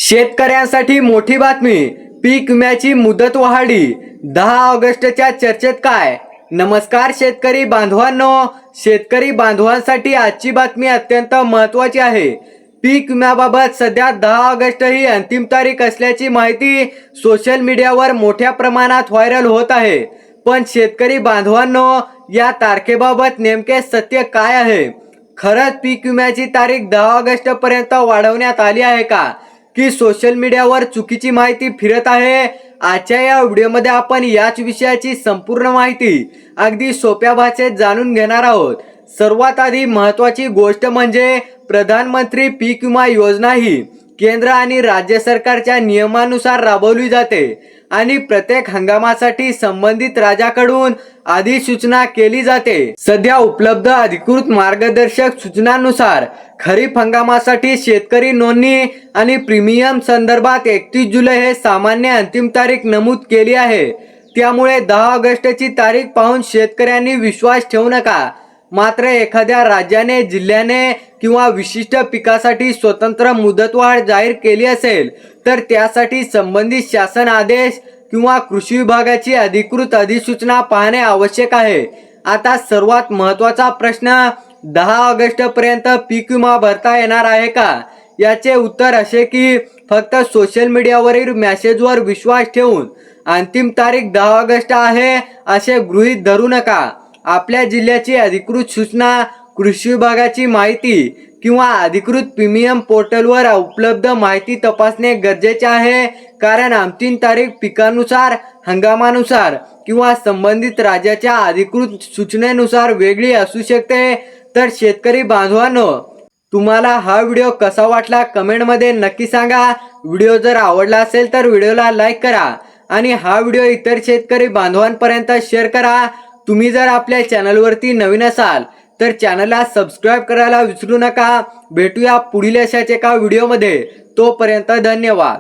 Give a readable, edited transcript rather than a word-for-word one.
शेतकऱ्यांसाठी मोठी बातमी, पीक विम्याची मुदत वाढली। 10 ऑगस्टच्या चर्चेत काय? नमस्कार शेतकरी बांधवांनो, शेतकरी बांधवांसाठी आजची बातमी अत्यंत महत्त्वाची आहे। पीक विम्याबाबत सध्या 10 ऑगस्ट ही अंतिम तारीख असल्याची माहिती सोशल मीडियावर मोठ्या प्रमाणात व्हायरल होत आहे। पण शेतकरी बांधवांनो, या तारखेबाबत नेमके सत्य काय आहे? खरंच पीक विम्याची तारीख 10 ऑगस्ट पर्यंत वाढवण्यात आली आहे का, की सोशल मीडियावर चुकीची माहिती फिरत आहे? आजच्या या व्हिडिओमध्ये आपण याच विषयाची संपूर्ण माहिती अगदी सोप्या भाषेत जाणून घेणार आहोत। सर्वात आधी महत्त्वाची गोष्ट म्हणजे प्रधानमंत्री पीक विमा योजना ही केंद्र आणि राज्य सरकारच्या नियमानुसार राबवली जाते आणि प्रत्येक हंगामासाठी संबंधित राज्याकडून अधिसूचना केली जाते। सध्या उपलब्ध अधिकृत मार्गदर्शक सूचनांनुसार खरीप हंगामासाठी शेतकरी नोंदणी आणि प्रीमियम संदर्भात 31 जुलै हे सामान्य अंतिम तारीख नमूद केली आहे। त्यामुळे 10 ऑगस्टची तारीख पाहून शेतकऱ्यांनी विश्वास ठेवू नका। मात्र एखाद्या राज्याने, जिल्ह्याने किंवा विशिष्ट पिकासाठी स्वतंत्र मुदतवाढ जाहीर केली असेल तर त्यासाठी संबंधित शासन आदेश किंवा कृषी विभागाची अधिकृत अधिसूचना पाहणे आवश्यक आहे। आता सर्वात महत्त्वाचा प्रश्न, 10 ऑगस्ट पर्यंत पीक विमा भरता येणार आहे का? याचे उत्तर असे की फक्त सोशल मीडियावरील मेसेजवर विश्वास ठेवून अंतिम तारीख 10 ऑगस्ट आहे असे गृहीत धरू नका। आपल्या जिल्ह्याची अधिकृत सूचना, कृषी विभागाची माहिती किंवा अधिकृत प्रीमियम पोर्टलवर उपलब्ध माहिती तपासणे गरजेचे आहे, कारण अंतिम तारीख पिकानुसार, हंगामानुसार किंवा संबंधित राज्याच्या अधिकृत सूचनेनुसार वेगळी असू शकते। तर शेतकरी बांधवांनो, तुम्हाला हा व्हिडिओ कसा वाटला कमेंटमध्ये नक्की सांगा। व्हिडिओ जर आवडला असेल तर व्हिडिओला लाईक करा आणि हा व्हिडिओ इतर शेतकरी बांधवांपर्यंत शेअर करा। तुम्ही जर आपल्या चॅनलवरती नवीन असाल तर चॅनलला सबस्क्राईब करायला विसरू नका। भेटूया पुढील अशाच एका व्हिडिओमध्ये, तोपर्यंत धन्यवाद।